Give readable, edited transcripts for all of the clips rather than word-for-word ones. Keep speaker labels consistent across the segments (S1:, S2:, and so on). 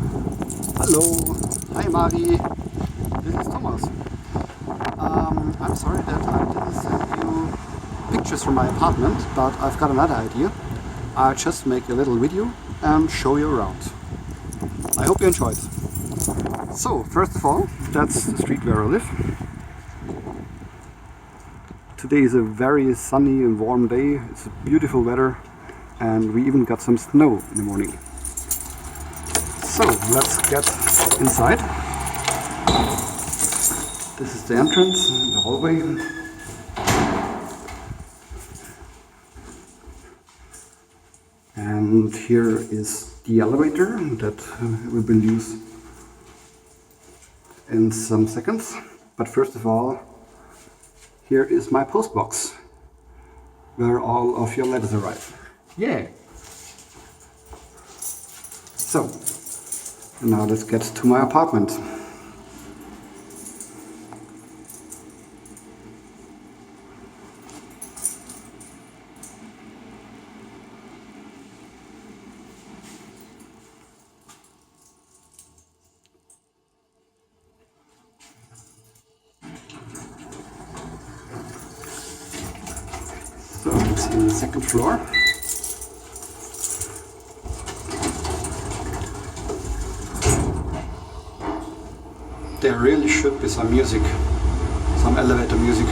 S1: Hello, hi Mari, this is Thomas. I'm sorry that I didn't send you pictures from my apartment, but I've got another idea. I'll just make a little video and show you around. I hope you enjoyed. So, first of all, that's the street where I live. Today is a very sunny and warm day, it's beautiful weather, and we even got some snow in the morning. So, let's get inside. This is the entrance, the hallway. And here is the elevator that we will use in some seconds. But first of all, here is my post box where all of your letters arrive. Yeah! So, now let's get to my apartment. So it's in the second floor. There really should be some music, some elevator music.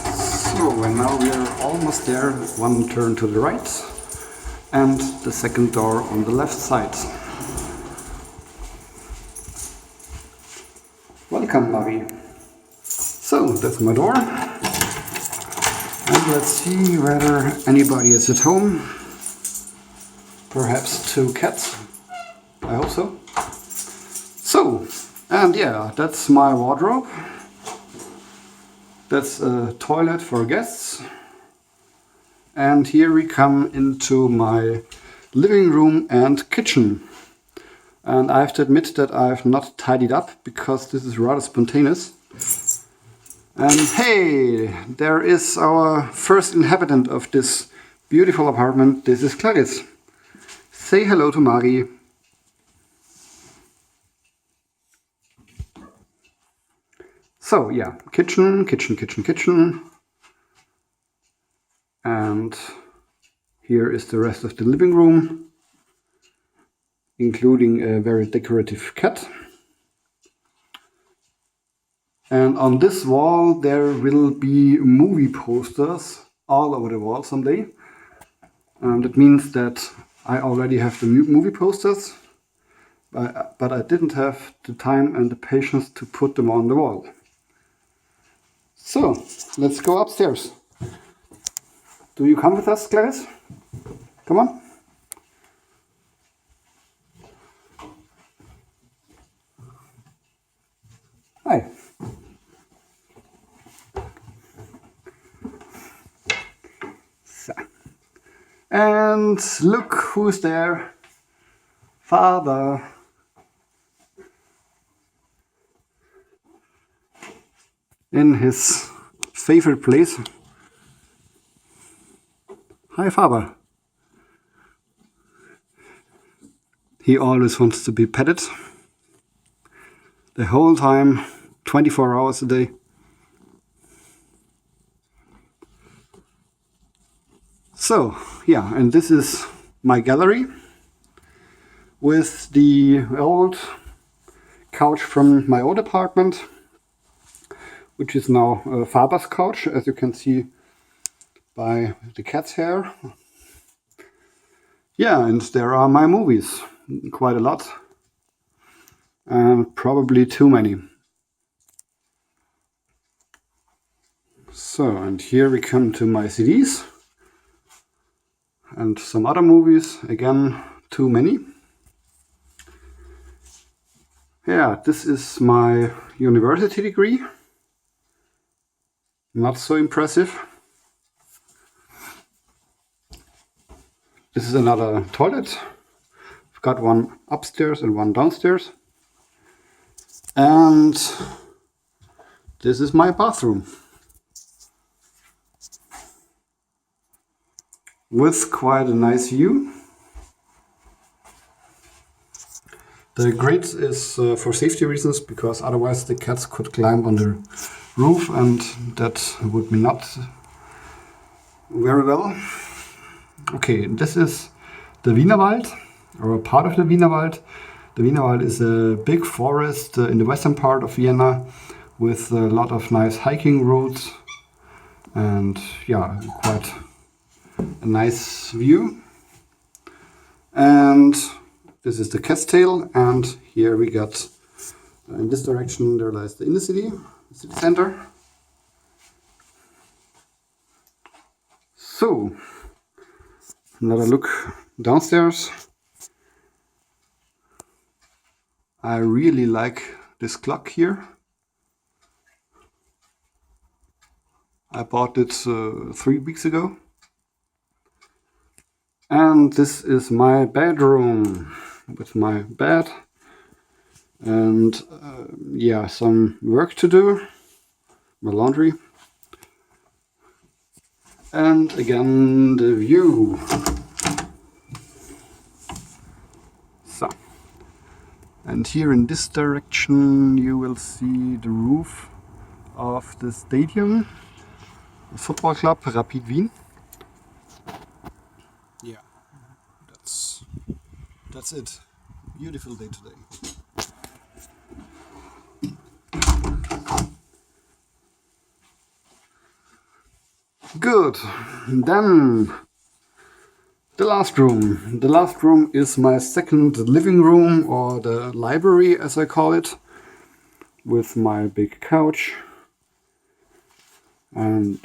S1: So, and now we are almost there. One turn to the right and the second door on the left side. Welcome, Marie. So, that's my door. And let's see whether anybody is at home. Perhaps two cats. I hope so. So, and yeah, that's my wardrobe. That's a toilet for guests. And here we come into my living room and kitchen. And I have to admit that I've not tidied up because this is rather spontaneous. And hey, there is our first inhabitant of this beautiful apartment. This is Clarice. Say hello to Mari. So yeah, kitchen. And here is the rest of the living room, including a very decorative cat. And on this wall there will be movie posters all over the wall someday. That means that I already have the movie posters, but I didn't have the time and the patience to put them on the wall. So, let's go upstairs. Do you come with us, Clarice? Come on. Hi. So. And look who's there. Father. In his favorite place. Hi, Faber. He always wants to be petted. The whole time, 24 hours a day. So, yeah, and this is my gallery with the old couch from my old apartment, which is now Faber's couch, as you can see by the cat's hair. Yeah, and there are my movies, quite a lot, and probably too many. So, and here we come to my CDs and some other movies, again, too many. Yeah, this is my university degree. Not so impressive. This is another toilet. I've got one upstairs and one downstairs. And this is my bathroom with quite a nice view. The grid is for safety reasons, because otherwise the cats could climb on the roof and that would be not very well. Okay, this is the Wienerwald, or a part of the Wienerwald. The Wienerwald is a big forest in the western part of Vienna with a lot of nice hiking routes and yeah, quite a nice view. And this is the Cat's Tail, and here we got in this direction there lies the inner city center. So another look downstairs. I really like this clock here. I bought it 3 weeks ago. And this is my bedroom with my bed and yeah, some work to do, my laundry. And again, the view. So, and here in this direction you will see the roof of the stadium, the football club Rapid Wien. Yeah, that's it. Beautiful day today. Good. Then the last room. The last room is my second living room, or the library as I call it, with my big couch and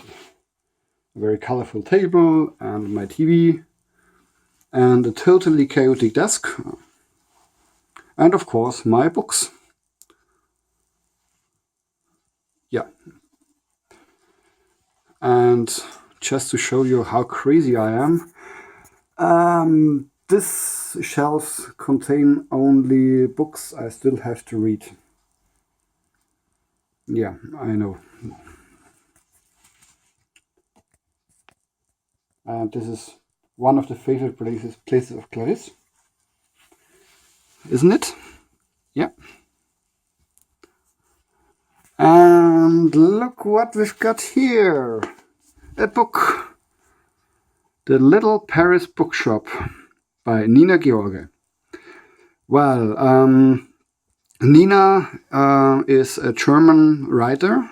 S1: a very colorful table and my TV and a totally chaotic desk and of course my books. Yeah. And just to show you how crazy I am, this shelves contain only books I still have to read. Yeah, I know. And this is one of the favorite places of Clarisse, isn't it? Yeah. And look what we've got here. A book. The Little Paris Bookshop by Nina George. Well, Nina is a German writer.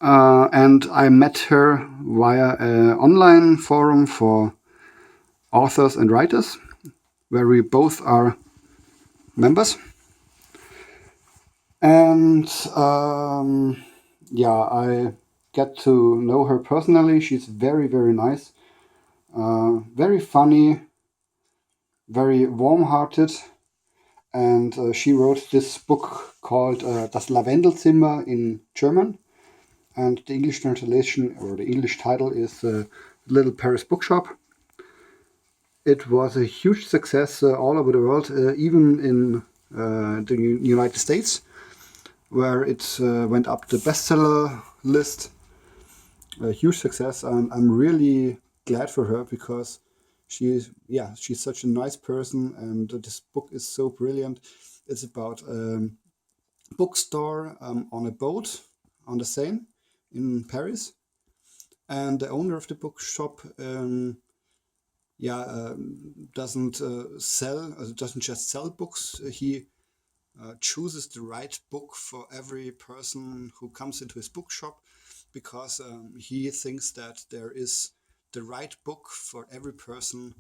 S1: And I met her via an online forum for authors and writers, where we both are members. And yeah, I get to know her personally. She's very, very nice, very funny, very warm-hearted. And she wrote this book called Das Lavendelzimmer in German. And the English translation, or the English title, is Little Paris Bookshop. It was a huge success all over the world, even in the United States, where it went up the bestseller list. A huge success, and I'm really glad for her, because she's such a nice person, and this book is so brilliant. It's about a bookstore on a boat on the Seine in Paris, and the owner of the bookshop doesn't just sell books. He chooses the right book for every person who comes into his bookshop, because he thinks that there is the right book for every person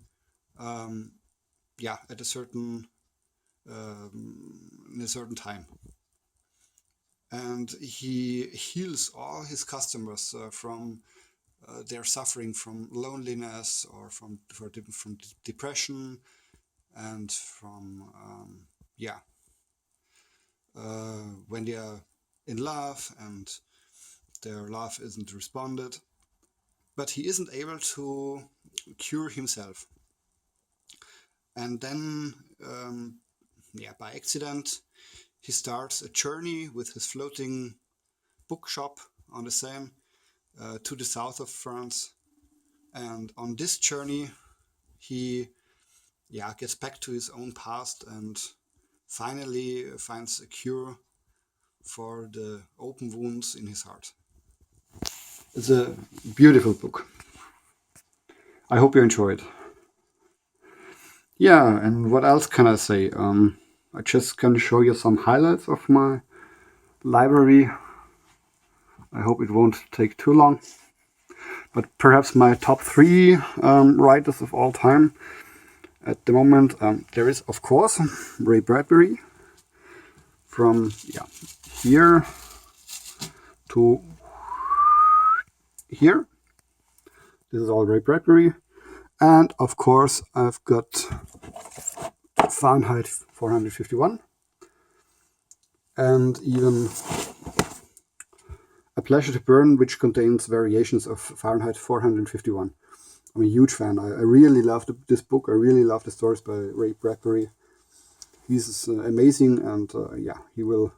S1: at a certain in a certain time. And he heals all his customers from their suffering from loneliness, or from depression, and from when they are in love and their love isn't responded, but he isn't able to cure himself. And then by accident he starts a journey with his floating bookshop on the Seine to the south of France. And on this journey, he gets back to his own past and finally finds a cure for the open wounds in his heart. It's a beautiful book. I hope you enjoy it. Yeah, and what else can I say? I just can show you some highlights of my library. I hope it won't take too long. But perhaps my top 3 writers of all time. At the moment, there is, of course, Ray Bradbury. From here to here. This is all Ray Bradbury. And of course, I've got Fahrenheit 451. And even A Pleasure to Burn, which contains variations of Fahrenheit 451. I'm a huge fan. I really loved this book. I really love the stories by Ray Bradbury. He's amazing, and he will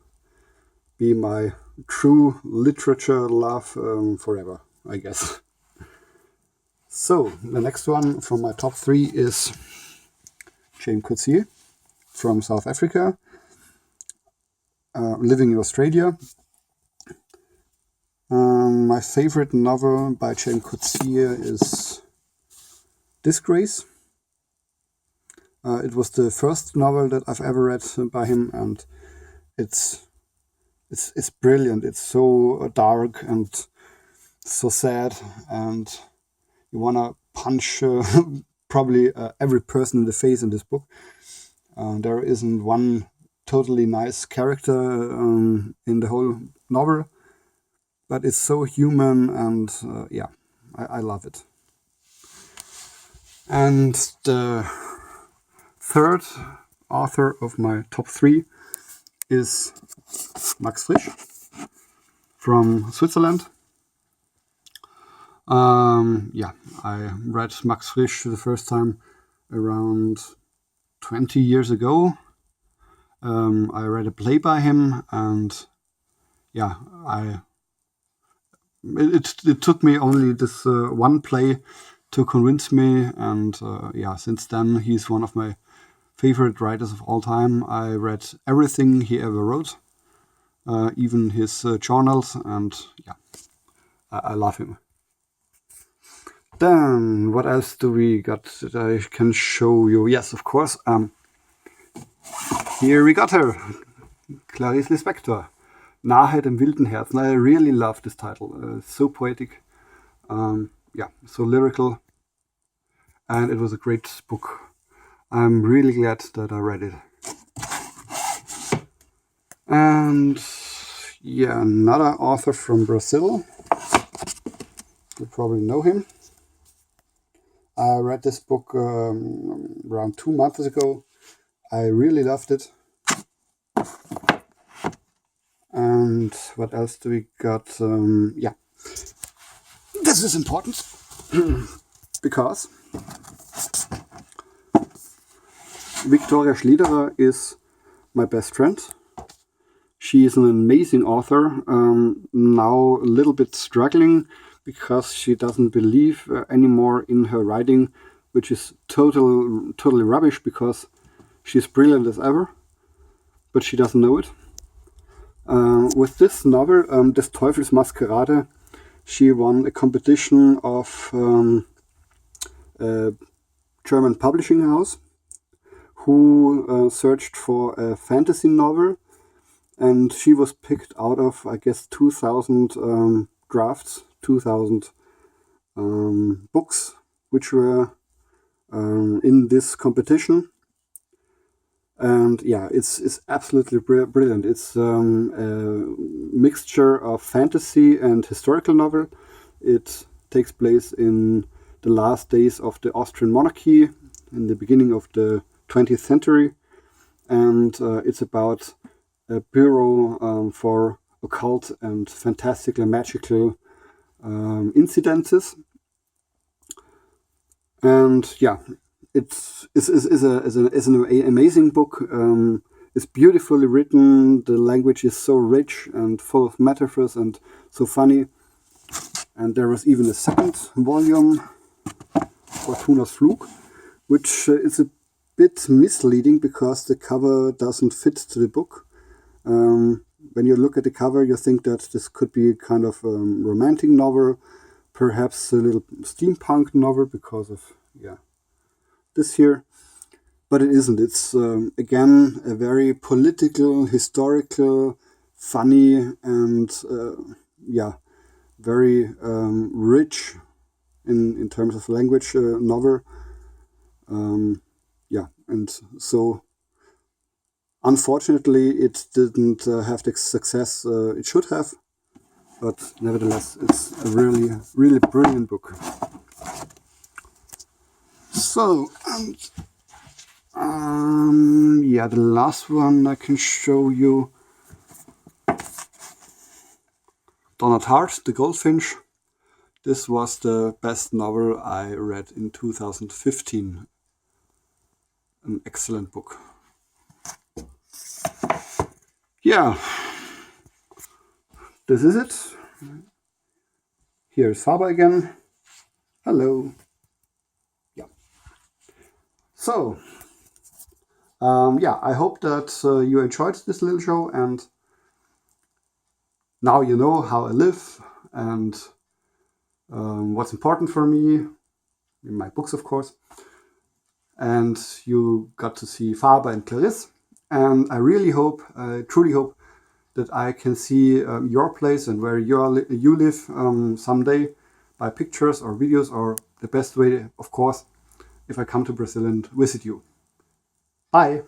S1: be my true literature love forever, I guess. So, the next one from my top 3 is James Coetzee from South Africa, living in Australia. My favorite novel by James Coetzee is Disgrace. It was the first novel that I've ever read by him, and it's brilliant. It's so dark and so sad, and you wanna punch probably every person in the face in this book. There isn't one totally nice character in the whole novel, but it's so human, and I love it. And the third author of my top 3 is Max Frisch from Switzerland. I read Max Frisch the first time around 20 years ago. I read a play by him, and it took me only this one play to convince me, and since then he's one of my favorite writers of all time. I read everything he ever wrote, even his journals, and I love him. Then, what else do we got that I can show you? Yes, of course. Here we got her, Clarice Lispector, Nahe dem wilden Herzen. I really love this title. So poetic, so lyrical, and it was a great book. I'm really glad that I read it. And another author from Brazil. You probably know him. I read this book around 2 months ago. I really loved it. And what else do we got? This is important because Viktoria Schlederer is my best friend. She is an amazing author, now a little bit struggling because she doesn't believe anymore in her writing, which is totally rubbish because she's brilliant as ever, but she doesn't know it. With this novel, Des Teufels Maskerade, she won a competition of a German publishing house who searched for a fantasy novel, and she was picked out of, I guess, 2,000 drafts, 2,000 books which were in this competition. And it's absolutely brilliant. It's a mixture of fantasy and historical novel. It takes place in the last days of the Austrian monarchy, in the beginning of the 20th century, and it's about a bureau for occult and fantastical and magical incidences. And it's an amazing book. It's beautifully written, the language is so rich and full of metaphors and so funny. And there was even a second volume, Fortunas Flug, which is a bit misleading because the cover doesn't fit to the book. When you look at the cover, you think that this could be kind of a romantic novel, perhaps a little steampunk novel because of this here. But it isn't. It's again a very political, historical, funny, and very rich in terms of language novel. And so unfortunately it didn't have the success it should have. But nevertheless, it's a really, really brilliant book. So, the last one I can show you. Donald Hart, The Goldfinch. This was the best novel I read in 2015. An excellent book. Yeah, this is it. Here's Faber again. Hello. Yeah. So, I hope that you enjoyed this little show, and now you know how I live and what's important for me, in my books, of course. And you got to see Faber and Clarisse. And I really hope, truly hope, that I can see your place and where you live someday by pictures or videos, or the best way, of course, if I come to Brazil and visit you. Bye!